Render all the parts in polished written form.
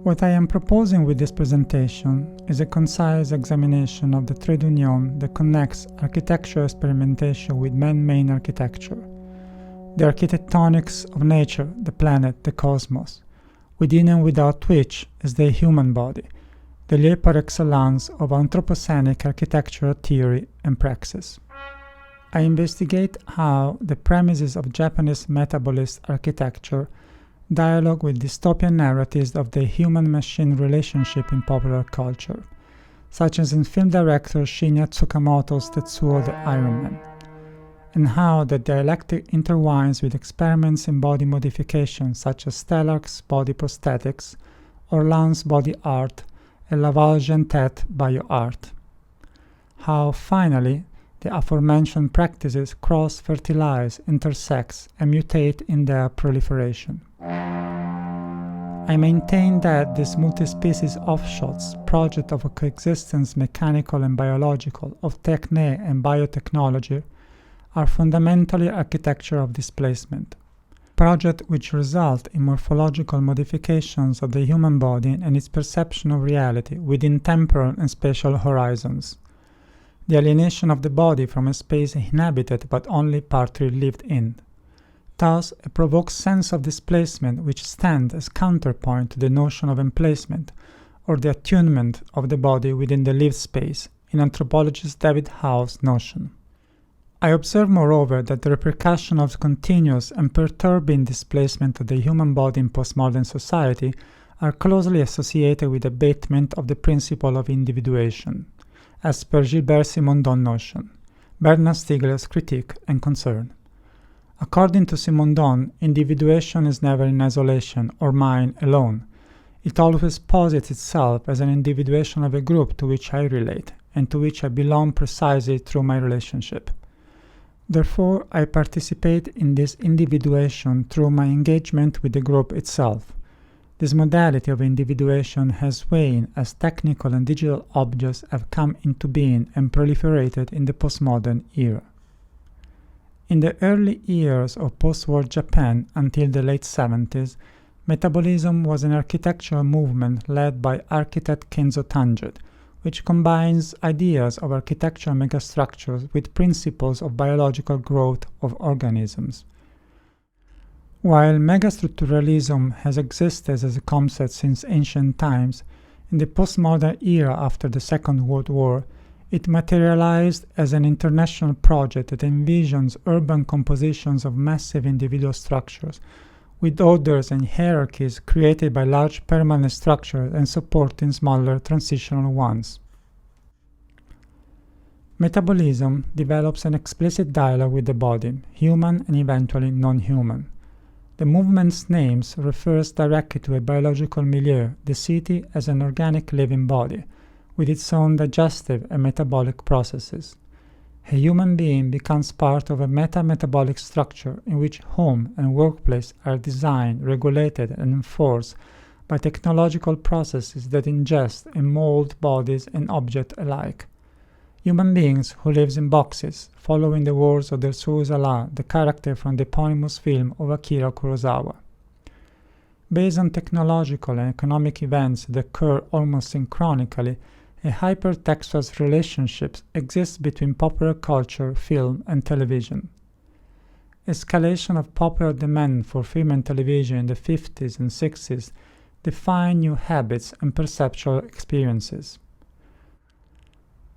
What I am proposing with this presentation is a concise examination of the trade union that connects architectural experimentation with man-made architecture, the architectonics of nature, the planet, the cosmos, within and without which is the human body, the lieu par excellence of Anthropocenic architectural theory and praxis. I investigate how the premises of Japanese metabolist architecture dialogue with dystopian narratives of the human-machine relationship in popular culture, such as in film director Shinya Tsukamoto's Tetsuo the Iron Man, and how the dialectic intertwines with experiments in body modification such as Stellark's body prosthetics, Orlan's body art, and Laval-Gentet bioart. How, finally, the aforementioned practices cross-fertilize, intersect, and mutate in their proliferation. I maintain that this multi-species offshoots project of a coexistence mechanical and biological, of techne and biotechnology, are fundamentally architecture of displacement, projects which result in morphological modifications of the human body and its perception of reality within temporal and spatial horizons, the alienation of the body from a space inhabited but only partly lived in. Thus, a provoked sense of displacement which stands as counterpoint to the notion of emplacement, or the attunement of the body within the lived space, in anthropologist David Howe's notion. I observe, moreover, that the repercussion of continuous and perturbing displacement of the human body in postmodern society are closely associated with abatement of the principle of individuation, as per Gilbert Simondon's notion, Bernard Stiegler's critique and concern. According to Simondon, individuation is never in isolation or mine alone. It always posits itself as an individuation of a group to which I relate, and to which I belong precisely through my relationship. Therefore, I participate in this individuation through my engagement with the group itself. This modality of individuation has waned as technical and digital objects have come into being and proliferated in the postmodern era. In the early years of post-war Japan until the late 70s, metabolism was an architectural movement led by architect Kenzo Tange, which combines ideas of architectural megastructures with principles of biological growth of organisms. While megastructuralism has existed as a concept since ancient times, in the postmodern era after the Second World War, it materialized as an international project that envisions urban compositions of massive individual structures, with orders and hierarchies created by large permanent structures and supporting smaller transitional ones. Metabolism develops an explicit dialogue with the body, human and eventually non-human. The movement's name refers directly to a biological milieu, the city as an organic living body, with its own digestive and metabolic processes. A human being becomes part of a meta-metabolic structure in which home and workplace are designed, regulated, and enforced by technological processes that ingest and mold bodies and objects alike. Human beings who live in boxes, following the words of Tetsuo Uzala, the character from the eponymous film of Akira Kurosawa. Based on technological and economic events that occur almost synchronically, a hypertextual relationship exists between popular culture, film, and television. Escalation of popular demand for film and television in the 50s and 60s defined new habits and perceptual experiences.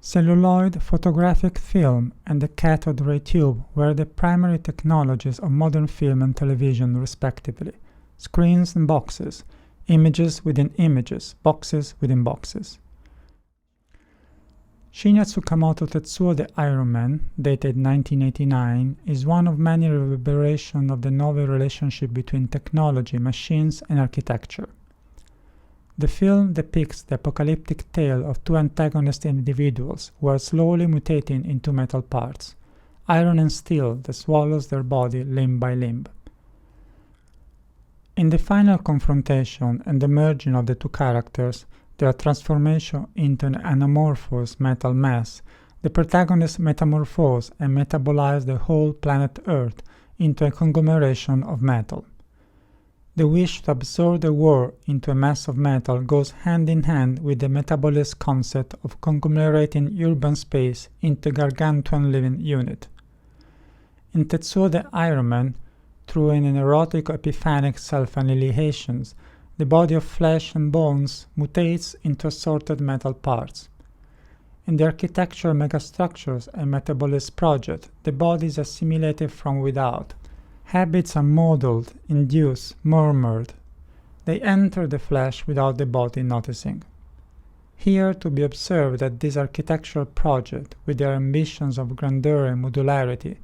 Celluloid, photographic film, and the cathode ray tube were the primary technologies of modern film and television respectively. Screens and boxes, images within images, boxes within boxes. Shinya Tsukamoto Tetsuo the Iron Man, dated 1989, is one of many reverberations of the novel relationship between technology, machines, and architecture. The film depicts the apocalyptic tale of two antagonist individuals who are slowly mutating into metal parts, iron and steel that swallows their body limb by limb. In the final confrontation and the merging of the two characters, their transformation into an anamorphous metal mass, the protagonist metamorphose and metabolize the whole planet Earth into a conglomeration of metal. The wish to absorb the world into a mass of metal goes hand in hand with the metabolist concept of conglomerating urban space into a gargantuan living unit. In Tetsuo the Iron Man, through an erotic epiphanic self-annihilation, the body of flesh and bones mutates into assorted metal parts. In the architectural megastructures and metabolist project, the body is assimilated from without. Habits are modeled, induced, murmured. They enter the flesh without the body noticing. Here to be observed that this architectural project, with their ambitions of grandeur and modularity,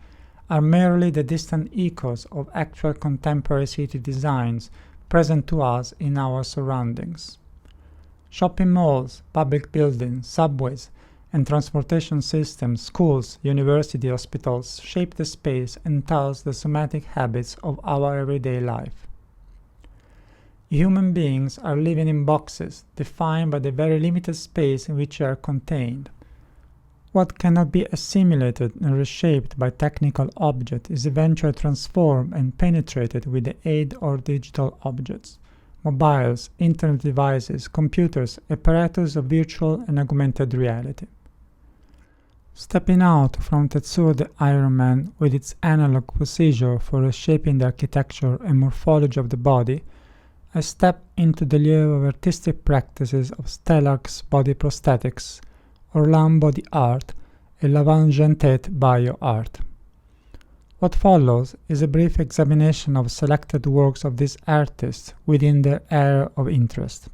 are merely the distant echoes of actual contemporary city designs present to us in our surroundings. Shopping malls, public buildings, subways, and transportation systems, schools, university hospitals shape the space and thus the somatic habits of our everyday life. Human beings are living in boxes, defined by the very limited space in which they are contained. What cannot be assimilated and reshaped by technical objects is eventually transformed and penetrated with the aid of digital objects, mobiles, internet devices, computers, apparatus of virtual and augmented reality. Stepping out from Tetsuo the Iron Man with its analog procedure for reshaping the architecture and morphology of the body, I step into the lieu of artistic practices of Stellark's body prosthetics, Orlan body art, and Laval-Jantet bio art. What follows is a brief examination of selected works of these artists within their area of interest.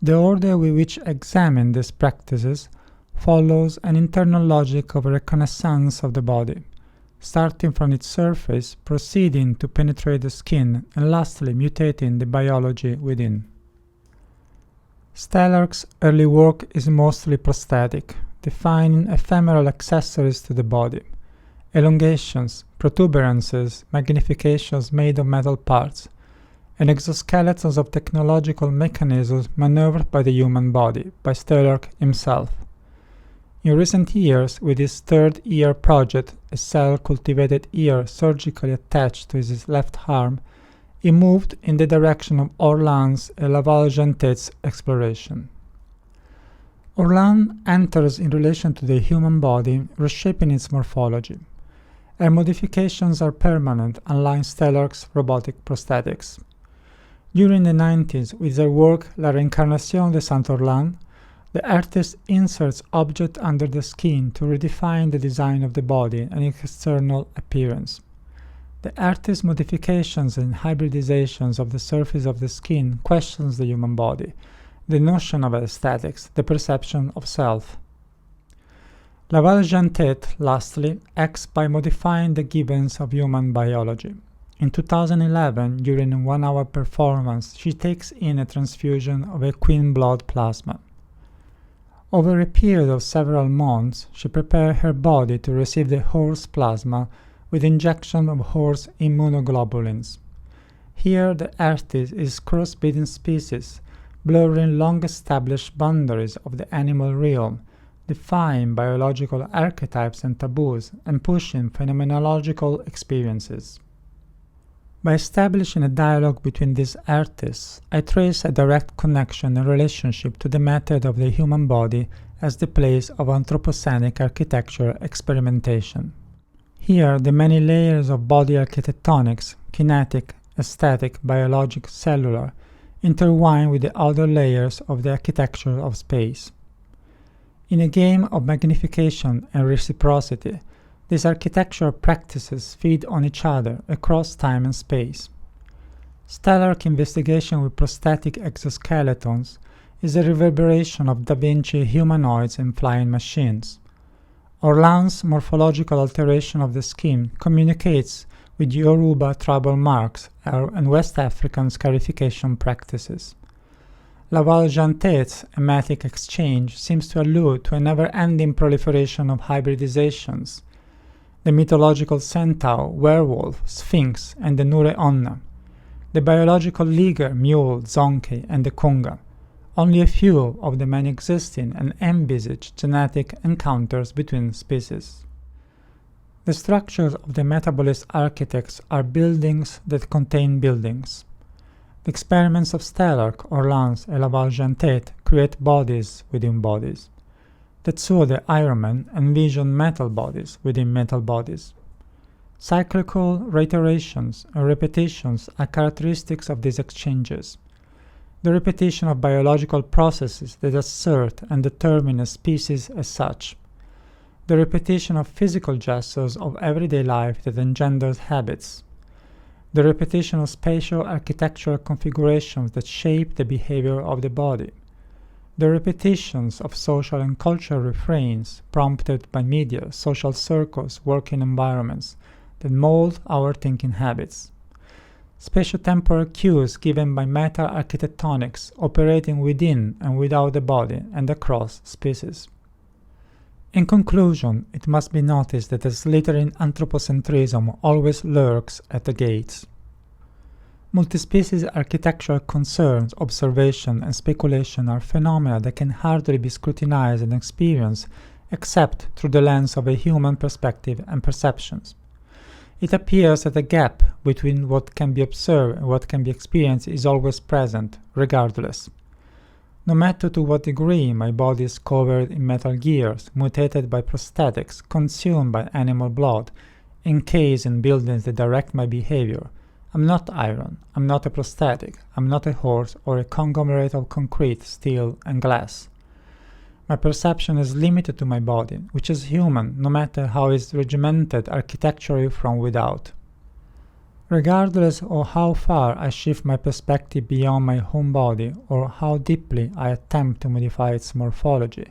The order with which I examine these practices follows an internal logic of reconnaissance of the body, starting from its surface, proceeding to penetrate the skin, and lastly mutating the biology within. Stellark's early work is mostly prosthetic, defining ephemeral accessories to the body, elongations, protuberances, magnifications made of metal parts, and exoskeletons of technological mechanisms maneuvered by the human body, by Stellark himself. In recent years, with his third ear project, a cell-cultivated ear surgically attached to his left arm, he moved in the direction of Orlan's and Laval-Jantet's exploration. Orlan enters in relation to the human body, reshaping its morphology. Her modifications are permanent, unlike Stellark's robotic prosthetics. During the 90s, with their work La Réincarnation de Saint Orlan, the artist inserts objects under the skin to redefine the design of the body and its external appearance. The artist's modifications and hybridizations of the surface of the skin questions the human body, the notion of aesthetics, the perception of self. Laval-Jantet, lastly, acts by modifying the givens of human biology. In 2011, during a one-hour performance, she takes in a transfusion of equine blood plasma. Over a period of several months, she prepared her body to receive the horse plasma with injection of horse immunoglobulins. Here the artist is crossbreeding species, blurring long-established boundaries of the animal realm, defying biological archetypes and taboos, and pushing phenomenological experiences. By establishing a dialogue between these artists, I trace a direct connection and relationship to the method of the human body as the place of anthropocenic architecture experimentation. Here, the many layers of body architectonics, kinetic, aesthetic, biologic, cellular, intertwine with the other layers of the architecture of space. In a game of magnification and reciprocity, these architectural practices feed on each other across time and space. Stellark investigation with prosthetic exoskeletons is a reverberation of Da Vinci humanoids and flying machines. Orlan's morphological alteration of the skin communicates with Yoruba tribal marks and West African scarification practices. Laval-Jantet's emetic exchange seems to allude to a never-ending proliferation of hybridizations. The mythological centaur, werewolf, sphinx, and the Nure Onna, the biological liger, mule, zonkey, and the kunga, only a few of the many existing and envisaged genetic encounters between species. The structures of the metabolist architects are buildings that contain buildings. The experiments of Stelarc, Orlans, and Laval-Jeantet create bodies within bodies. Tetsuo the Iron Man envisioned metal bodies within metal bodies. Cyclical reiterations and repetitions are characteristics of these exchanges. The repetition of biological processes that assert and determine a species as such. The repetition of physical gestures of everyday life that engenders habits. The repetition of spatial architectural configurations that shape the behavior of the body. The repetitions of social and cultural refrains prompted by media, social circles, working environments that mold our thinking habits. Spatiotemporal cues given by meta-architectonics operating within and without the body and across species. In conclusion, it must be noticed that a slithering anthropocentrism always lurks at the gates. Multispecies architectural concerns, observation, and speculation are phenomena that can hardly be scrutinized and experienced except through the lens of a human perspective and perceptions. It appears that a gap between what can be observed and what can be experienced is always present, regardless. No matter to what degree my body is covered in metal gears, mutated by prosthetics, consumed by animal blood, encased in buildings that direct my behavior, I'm not iron, I'm not a prosthetic, I'm not a horse or a conglomerate of concrete, steel, and glass. My perception is limited to my body, which is human no matter how it's regimented architecturally from without. Regardless of how far I shift my perspective beyond my home body or how deeply I attempt to modify its morphology,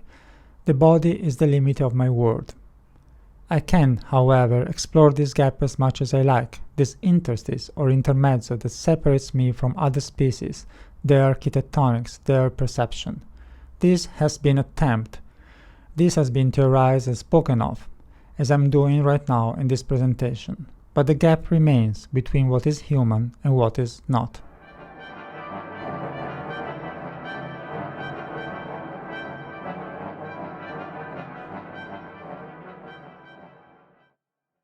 the body is the limit of my world. I can, however, explore this gap as much as I like, this interstice or intermezzo that separates me from other species, their architectonics, their perception. This has been attempted. This has been theorized and spoken of, as I'm doing right now in this presentation, but the gap remains between what is human and what is not.